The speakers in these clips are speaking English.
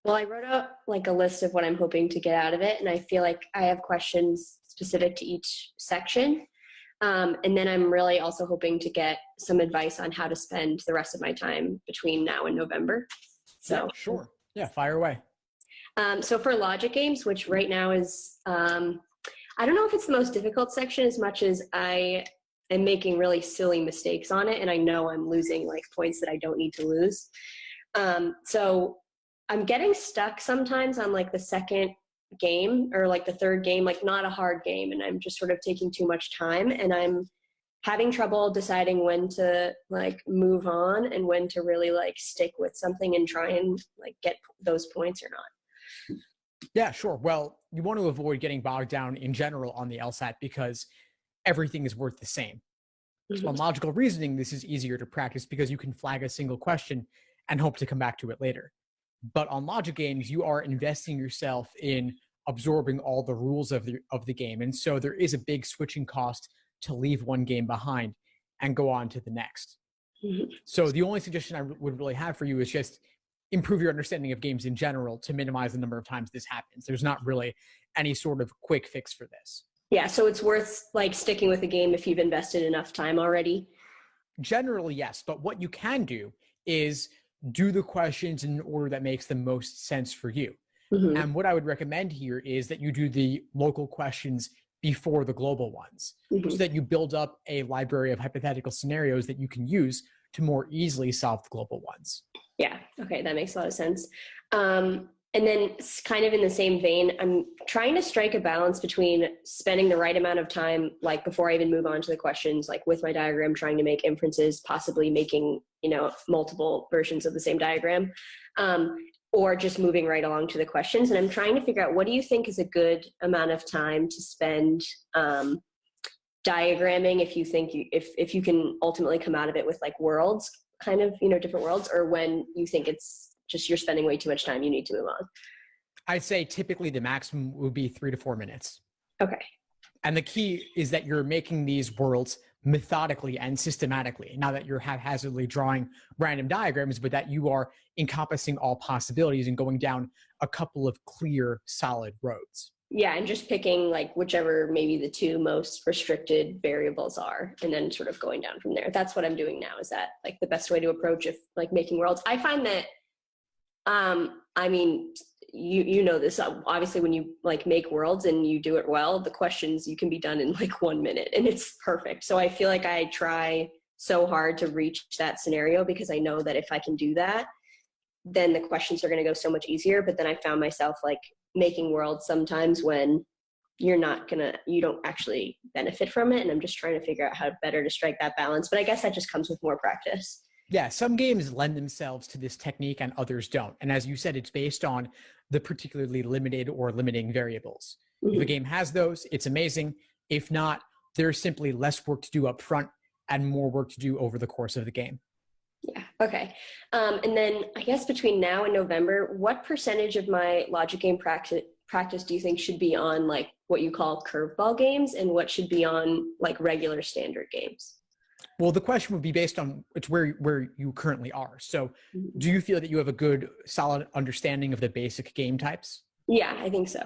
Well, I wrote out like a list of what I'm hoping to get out of it, and I feel like I have questions specific to each section. And then I'm really also hoping to get some advice on how to spend the rest of my time between now and November. So yeah, sure. Yeah, fire away. So for logic games, which right now is, I don't know if it's the most difficult section as much as I am making really silly mistakes on it, and I know I'm losing like points that I don't need to lose. So I'm getting stuck sometimes on like the second game or like the third game, like not a hard game, and I'm just sort of taking too much time, and I'm having trouble deciding when to like move on and when to really like stick with something and try and like get those points or not. Yeah, sure. Well, you want to avoid getting bogged down in general on the LSAT because everything is worth the same. So on logical reasoning, this is easier to practice because you can flag a single question and hope to come back to it later. But on logic games, you are investing yourself in absorbing all the rules of the game. And so there is a big switching cost to leave one game behind and go on to the next. So the only suggestion I would really have for you is just improve your understanding of games in general to minimize the number of times this happens. There's not really any sort of quick fix for this. Yeah, so it's worth like sticking with a game if you've invested enough time already? Generally, yes. But what you can do is do the questions in an order that makes the most sense for you. And what I would recommend here is that you do the local questions before the global ones, so that you build up a library of hypothetical scenarios that you can use to more easily solve the global ones. Yeah, okay, that makes a lot of sense. And then kind of in the same vein, I'm trying to strike a balance between spending the right amount of time, like before I even move on to the questions, like with my diagram, trying to make inferences, possibly making, multiple versions of the same diagram, or just moving right along to the questions. And I'm trying to figure out, what do you think is a good amount of time to spend diagramming if you think if you can ultimately come out of it with like worlds, kind of, different worlds, or when you think it's just you're spending way too much time, you need to move on? I'd say typically the maximum would be 3 to 4 minutes. Okay. And the key is that you're making these worlds methodically and systematically, not that you're haphazardly drawing random diagrams, but that you are encompassing all possibilities and going down a couple of clear, solid roads. Yeah, and just picking like whichever maybe the two most restricted variables are, and then sort of going down from there. That's what I'm doing now. Is that like the best way to approach if like making worlds? I find that I mean, you know this, obviously when you like make worlds and you do it well, the questions you can be done in like 1 minute and it's perfect. So I feel like I try so hard to reach that scenario because I know that if I can do that, then the questions are going to go so much easier. But then I found myself like making worlds sometimes when you don't actually benefit from it. And I'm just trying to figure out how better to strike that balance. But I guess that just comes with more practice. Yeah, some games lend themselves to this technique and others don't. And as you said, it's based on the particularly limited or limiting variables. If a game has those, it's amazing. If not, there's simply less work to do up front and more work to do over the course of the game. Yeah, okay. And then I guess between now and November, what percentage of my logic game practice do you think should be on like what you call curveball games, and what should be on like regular standard games? Well, the question would be based on where you currently are. So do you feel that you have a good, solid understanding of the basic game types? Yeah, I think so.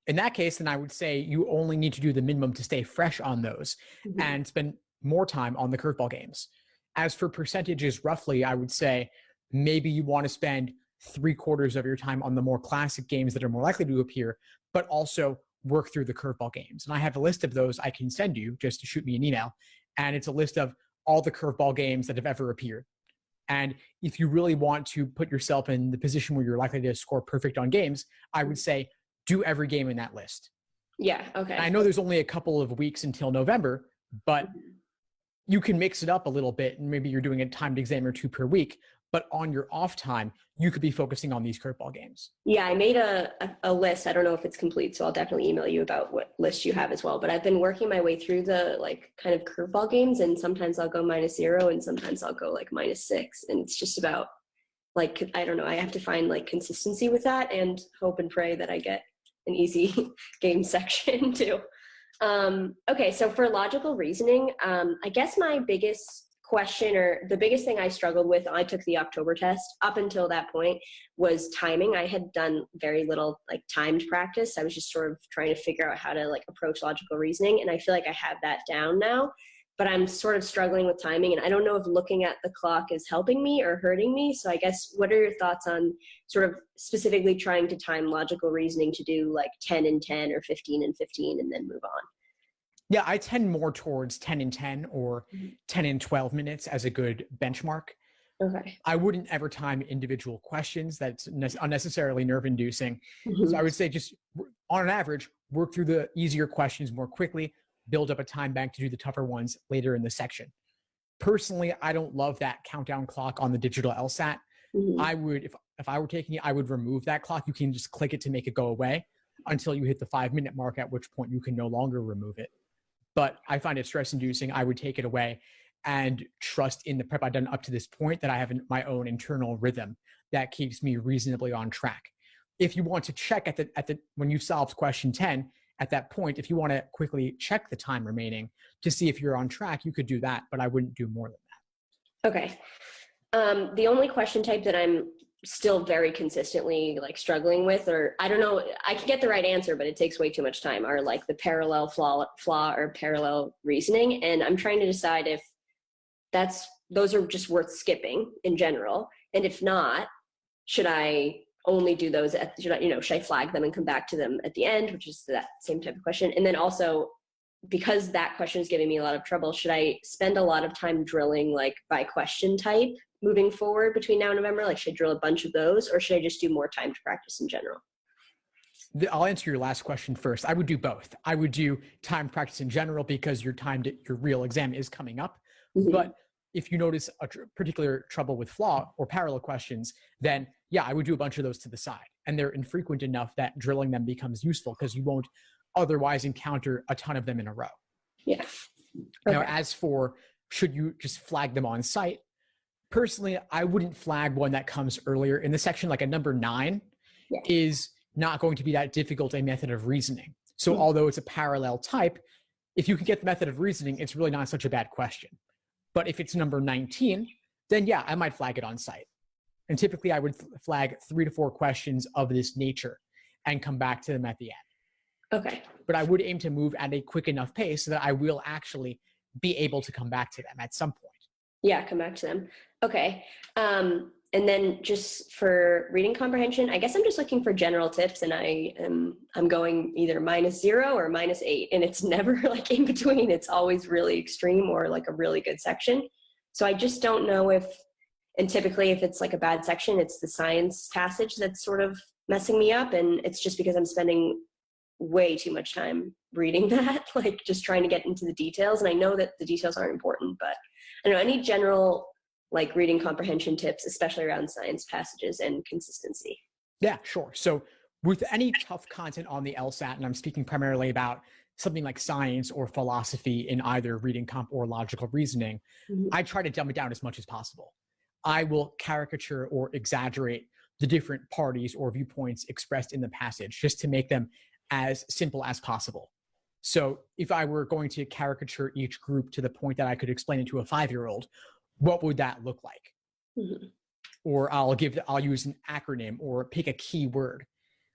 In that case, then I would say you only need to do the minimum to stay fresh on those and spend more time on the curveball games. As for percentages, roughly, I would say maybe you want to spend 3/4 of your time on the more classic games that are more likely to appear, but also work through the curveball games. And I have a list of those I can send you just to shoot me an email. And it's a list of all the curveball games that have ever appeared. And if you really want to put yourself in the position where you're likely to score perfect on games, I would say do every game in that list. Yeah, okay. And I know there's only a couple of weeks until November, but you can mix it up a little bit. And maybe you're doing a timed exam or 2 per week. But on your off time, you could be focusing on these curveball games. Yeah, I made a list. I don't know if it's complete, so I'll definitely email you about what list you have as well. But I've been working my way through the like kind of curveball games, and sometimes I'll go -0 and sometimes I'll go like -6. And it's just about like, I don't know, I have to find like consistency with that and hope and pray that I get an easy game section too. Okay, so for logical reasoning, I guess my biggest question, or the biggest thing I struggled with, I took the October test up until that point, was timing. I had done very little like timed practice. I was just sort of trying to figure out how to like approach logical reasoning, and I feel like I have that down now, but I'm sort of struggling with timing, and I don't know if looking at the clock is helping me or hurting me. So I guess, what are your thoughts on sort of specifically trying to time logical reasoning to do like 10 and 10 or 15 and 15 and then move on? Yeah, I tend more towards 10 and 10 or 10 and 12 minutes as a good benchmark. Okay. I wouldn't ever time individual questions. That's unnecessarily nerve inducing. Mm-hmm. So I would say just on an average, work through the easier questions more quickly, build up a time bank to do the tougher ones later in the section. Personally, I don't love that countdown clock on the digital LSAT. Mm-hmm. I would, if I were taking it, I would remove that clock. You can just click it to make it go away until you hit the 5-minute mark, at which point you can no longer remove it. But I find it stress inducing. I would take it away and trust in the prep I've done up to this point that I have my own internal rhythm that keeps me reasonably on track. If you want to check at the when you've solved question 10, at that point, if you want to quickly check the time remaining to see if you're on track, you could do that, but I wouldn't do more than that. Okay. The only question type that I'm still very consistently like struggling with, or I don't know, I can get the right answer, but it takes way too much time, are like the parallel flaw or parallel reasoning. And I'm trying to decide if those are just worth skipping in general. And if not, should I only do those should I flag them and come back to them at the end, which is that same type of question. And then also, because that question is giving me a lot of trouble, should I spend a lot of time drilling like by question type moving forward between now and November? Like, should I drill a bunch of those, or should I just do more timed practice in general? I'll answer your last question first. I would do both. I would do timed practice in general because your real exam is coming up. Mm-hmm. But if you notice a particular trouble with flaw or parallel questions, then yeah, I would do a bunch of those to the side. And they're infrequent enough that drilling them becomes useful because you won't otherwise encounter a ton of them in a row. Yeah. Okay. Now, as for should you just flag them on site, personally, I wouldn't flag one that comes earlier in the section. Like a number 9 is not going to be that difficult a method of reasoning. So although it's a parallel type, if you can get the method of reasoning, it's really not such a bad question. But if it's number 19, then yeah, I might flag it on site. And typically I would flag 3 to 4 questions of this nature and come back to them at the end. Okay. But I would aim to move at a quick enough pace so that I will actually be able to come back to them at some point. Yeah, come back to them. Okay. And then just for reading comprehension, I guess I'm just looking for general tips, and I'm going either -0 or -8, and it's never like in between. It's always really extreme or like a really good section. So I just don't know and typically if it's like a bad section, it's the science passage that's sort of messing me up, and it's just because I'm spending way too much time reading that, like just trying to get into the details. And I know that the details aren't important, but I don't know, any general like reading comprehension tips, especially around science passages and consistency? Yeah, sure. So with any tough content on the LSAT, and I'm speaking primarily about something like science or philosophy in either reading comp or logical reasoning, I try to dumb it down as much as possible. I will caricature or exaggerate the different parties or viewpoints expressed in the passage just to make them as simple as possible. So if I were going to caricature each group to the point that I could explain it to a 5-year-old, what would that look like? Mm-hmm. Or I'll use an acronym or pick a key word.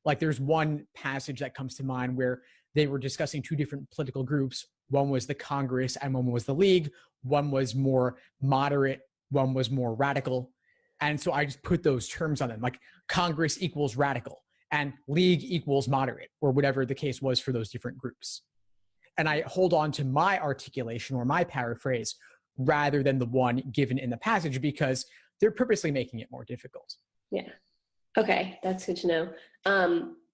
Like there's one passage that comes to mind where they were discussing 2 different political groups. One was the Congress and one was the League. One was more moderate, one was more radical. And so I just put those terms on them, like Congress equals radical and League equals moderate, or whatever the case was for those different groups. And I hold on to my articulation or my paraphrase rather than the one given in the passage because they're purposely making it more difficult. Yeah. Okay. That's good to know.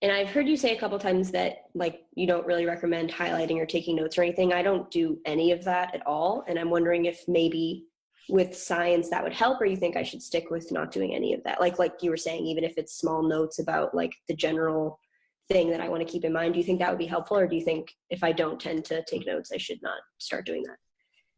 And I've heard you say a couple times that like you don't really recommend highlighting or taking notes or anything. I don't do any of that at all. And I'm wondering if maybe with science that would help, or you think I should stick with not doing any of that? Like you were saying, even if it's small notes about like the general thing that I want to keep in mind, do you think that would be helpful? Or do you think if I don't tend to take notes, I should not start doing that?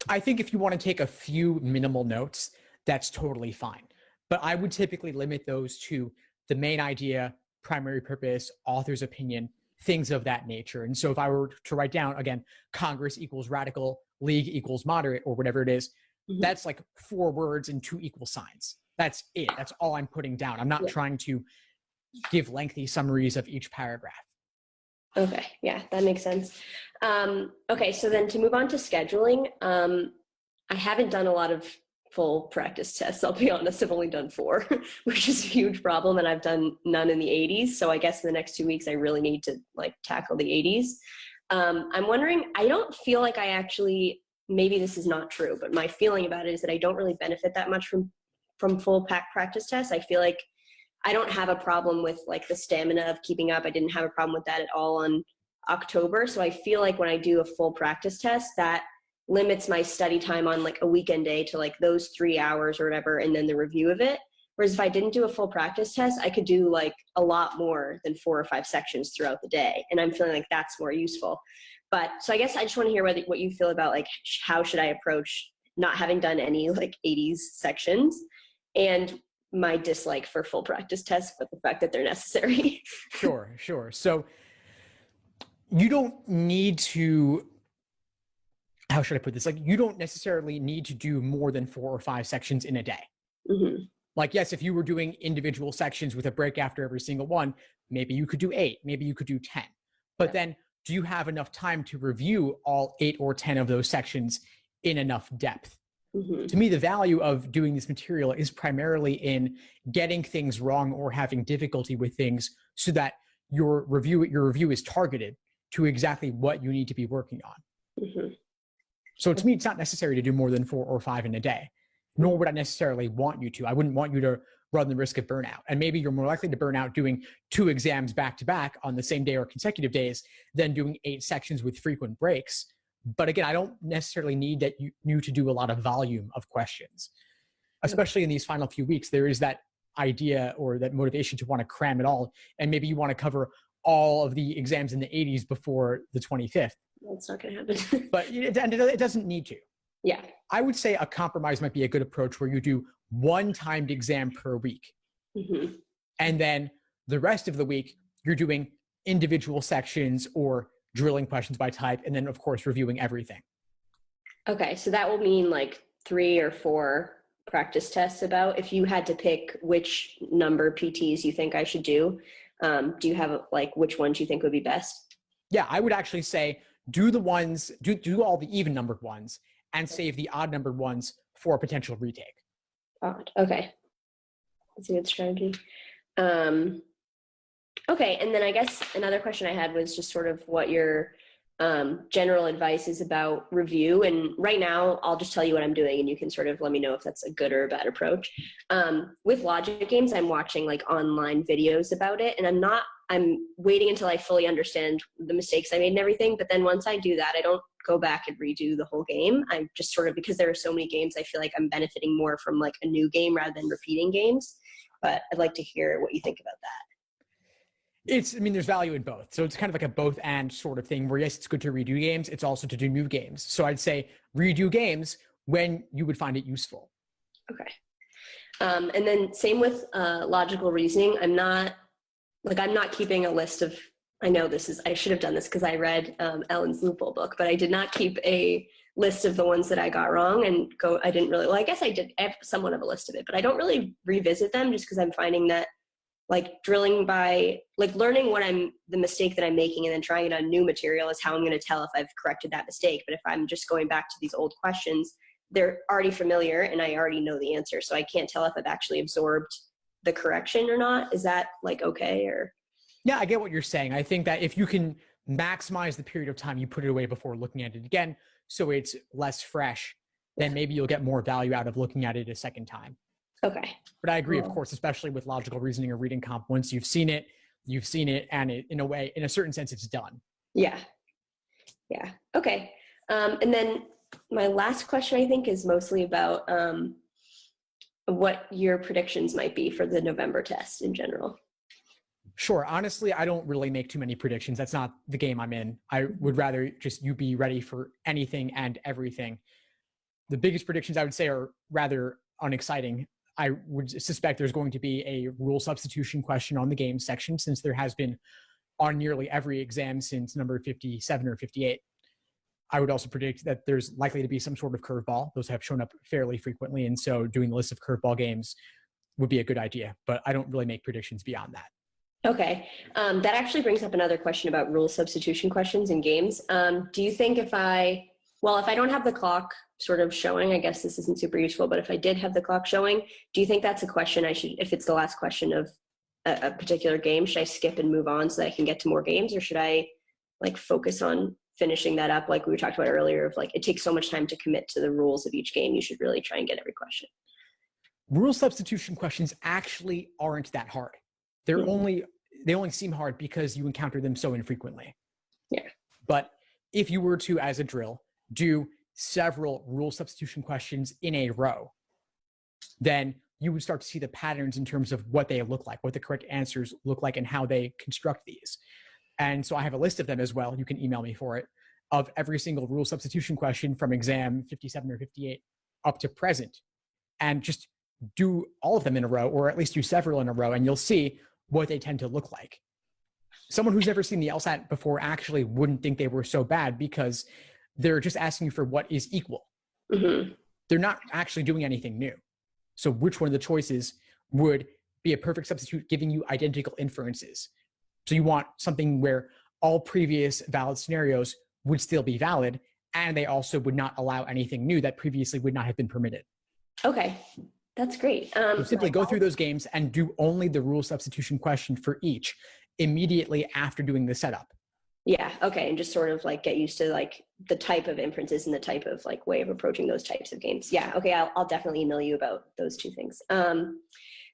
I think if you want to take a few minimal notes, that's totally fine. But I would typically limit those to the main idea, primary purpose, author's opinion, things of that nature. And so if I were to write down, again, Congress equals radical, league equals moderate, or whatever it is, that's like 4 words and 2 equal signs. That's it. That's all I'm putting down. I'm not trying to give lengthy summaries of each paragraph. Okay. Yeah, that makes sense. Okay. So then to move on to scheduling, I haven't done a lot of full practice tests. I'll be honest, I've only done 4, which is a huge problem. And I've done none in the 80s. So I guess in the next 2 weeks, I really need to like tackle the 80s. I'm wondering, I don't feel like I actually, maybe this is not true, but my feeling about it is that I don't really benefit that much from full practice tests. I feel like I don't have a problem with like the stamina of keeping up. I didn't have a problem with that at all on October. So I feel like when I do a full practice test, that limits my study time on like a weekend day to like those 3 hours or whatever, and then the review of it. Whereas if I didn't do a full practice test, I could do like a lot more than 4 or 5 sections throughout the day. And I'm feeling like that's more useful. But so I guess I just want to hear what you feel about like, how should I approach not having done any like 80s sections, and my dislike for full practice tests, but the fact that they're necessary. Sure. So you don't need to, how should I put this? Like, you don't necessarily need to do more than 4 or 5 sections in a day. Mm-hmm. Like, yes, if you were doing individual sections with a break after every single one, maybe you could do 8, maybe you could do 10. But then do you have enough time to review all 8 or 10 of those sections in enough depth? Mm-hmm. To me, the value of doing this material is primarily in getting things wrong or having difficulty with things so that your review is targeted to exactly what you need to be working on. Mm-hmm. So to me, it's not necessary to do more than 4 or 5 in a day, nor would I necessarily want you to. I wouldn't want you to run the risk of burnout. And maybe you're more likely to burn out doing 2 exams back to back on the same day or consecutive days than doing 8 sections with frequent breaks. But again, I don't necessarily need that you to do a lot of volume of questions, especially in these final few weeks. There is that idea or that motivation to want to cram it all. And maybe you want to cover all of the exams in the 80s before the 25th. That's not going to happen. But it doesn't need to. Yeah. I would say a compromise might be a good approach where you do 1 timed exam per week. Mm-hmm. And then the rest of the week, you're doing individual sections or drilling questions by type, and then of course reviewing everything. Okay, so that will mean like 3 or 4 practice tests. About if you had to pick which number PTs you think I should do you have like which ones you think would be best? Yeah, I would actually say do the ones, do all the even numbered ones and save the odd numbered ones for a potential retake. Odd. Okay, that's a good strategy. Okay, and then I guess another question I had was just sort of what your general advice is about review. And right now, I'll just tell you what I'm doing, and you can sort of let me know if that's a good or a bad approach. With logic games, I'm watching like online videos about it, and I'm waiting until I fully understand the mistakes I made and everything. But then once I do that, I don't go back and redo the whole game. I just sort of, because there are so many games, I feel like I'm benefiting more from like a new game rather than repeating games. But I'd like to hear what you think about that. There's value in both. So it's kind of like a both and sort of thing where, yes, it's good to redo games. It's also to do new games. So I'd say redo games when you would find it useful. Okay. And then same with logical reasoning. I'm not keeping a list of, I should have done this because I read Ellen's Loophole book, but I did not keep a list of the ones that I got wrong I guess I did have somewhat of a list of it, but I don't really revisit them just because I'm finding that like drilling by like learning the mistake that I'm making and then trying it on new material is how I'm going to tell if I've corrected that mistake. But if I'm just going back to these old questions, they're already familiar and I already know the answer. So I can't tell if I've actually absorbed the correction or not. Is that like okay? Or yeah, I get what you're saying. I think that if you can maximize the period of time you put it away before looking at it again, so it's less fresh, then maybe you'll get more value out of looking at it a second time. Okay. But I agree, of course, especially with logical reasoning or reading comp. Once you've seen it, and in a certain sense, it's done. Yeah. Yeah. Okay. And then my last question, I think, is mostly about what your predictions might be for the November test in general. Sure. Honestly, I don't really make too many predictions. That's not the game I'm in. I would rather just you be ready for anything and everything. The biggest predictions I would say are rather unexciting. I would suspect there's going to be a rule substitution question on the game section, since there has been on nearly every exam since number 57 or 58. I would also predict that there's likely to be some sort of curveball. Those have shown up fairly frequently. And so doing the list of curveball games would be a good idea, but I don't really make predictions beyond that. Okay. That actually brings up another question about rule substitution questions in games. Do you think if I don't have the clock sort of showing, I guess this isn't super useful, but if I did have the clock showing, do you think that's a question I should, if it's the last question of a particular game, should I skip and move on so that I can get to more games, or should I like focus on finishing that up? Like we talked about earlier, of like, it takes so much time to commit to the rules of each game. You should really try and get every question. Rule substitution questions actually aren't that hard. They only seem hard because you encounter them so infrequently. Yeah. But if you were to, as a drill, do several rule substitution questions in a row, then you would start to see the patterns in terms of what they look like, what the correct answers look like, and how they construct these. And so I have a list of them as well. You can email me for it, of every single rule substitution question from exam 57 or 58 up to present, and just do all of them in a row, or at least do several in a row, and you'll see what they tend to look like. Someone who's never seen the LSAT before actually wouldn't think they were so bad, because they're just asking you for what is equal. Mm-hmm. They're not actually doing anything new. So which one of the choices would be a perfect substitute giving you identical inferences? So you want something where all previous valid scenarios would still be valid, and they also would not allow anything new that previously would not have been permitted. Okay, that's great. So simply go through those games and do only the rule substitution question for each immediately after doing the setup. Yeah, okay, and just sort of like get used to like the type of inferences and the type of like way of approaching those types of games. Yeah, okay, I'll definitely email you about those two things.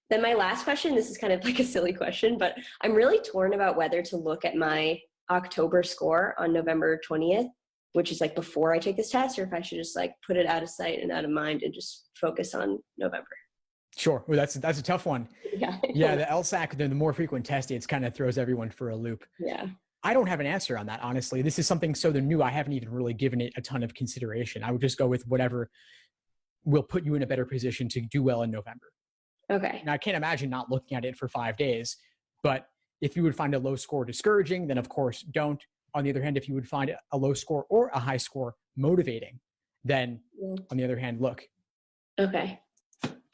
Then my last question, this is kind of like a silly question, but I'm really torn about whether to look at my October score on November 20th, which is like before I take this test, or if I should just like put it out of sight and out of mind and just focus on November. Sure. Well, that's a tough one. Yeah. Yeah, the LSAT, the more frequent test dates kind of throws everyone for a loop. Yeah. I don't have an answer on that, honestly. This is something so new, I haven't even really given it a ton of consideration. I would just go with whatever will put you in a better position to do well in November. Okay. Now, I can't imagine not looking at it for 5 days, but if you would find a low score discouraging, then of course don't. On the other hand, if you would find a low score or a high score motivating, then on the other hand, look. Okay.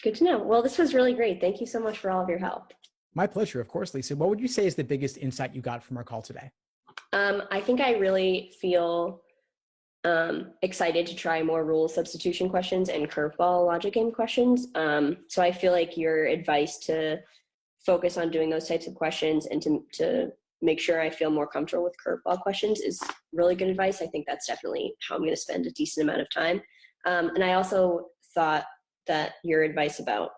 Good to know. Well, this was really great. Thank you so much for all of your help. My pleasure, of course, Lisa. What would you say is the biggest insight you got from our call today? I think I really feel excited to try more rule substitution questions and curveball logic game questions. So I feel like your advice to focus on doing those types of questions and to make sure I feel more comfortable with curveball questions is really good advice. I think that's definitely how I'm going to spend a decent amount of time. And I also thought that your advice about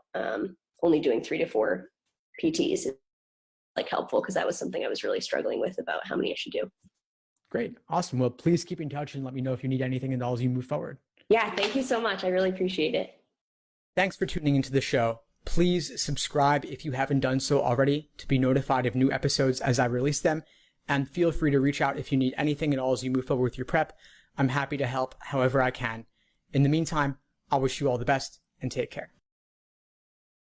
only doing 3 to 4 PTs is like helpful, because that was something I was really struggling with about how many I should do. Great. Awesome. Well, please keep in touch and let me know if you need anything and all as you move forward. Yeah, thank you so much. I really appreciate it. Thanks for tuning into the show. Please subscribe if you haven't done so already to be notified of new episodes as I release them. And feel free to reach out if you need anything at all as you move forward with your prep. I'm happy to help however I can. In the meantime, I'll wish you all the best and take care.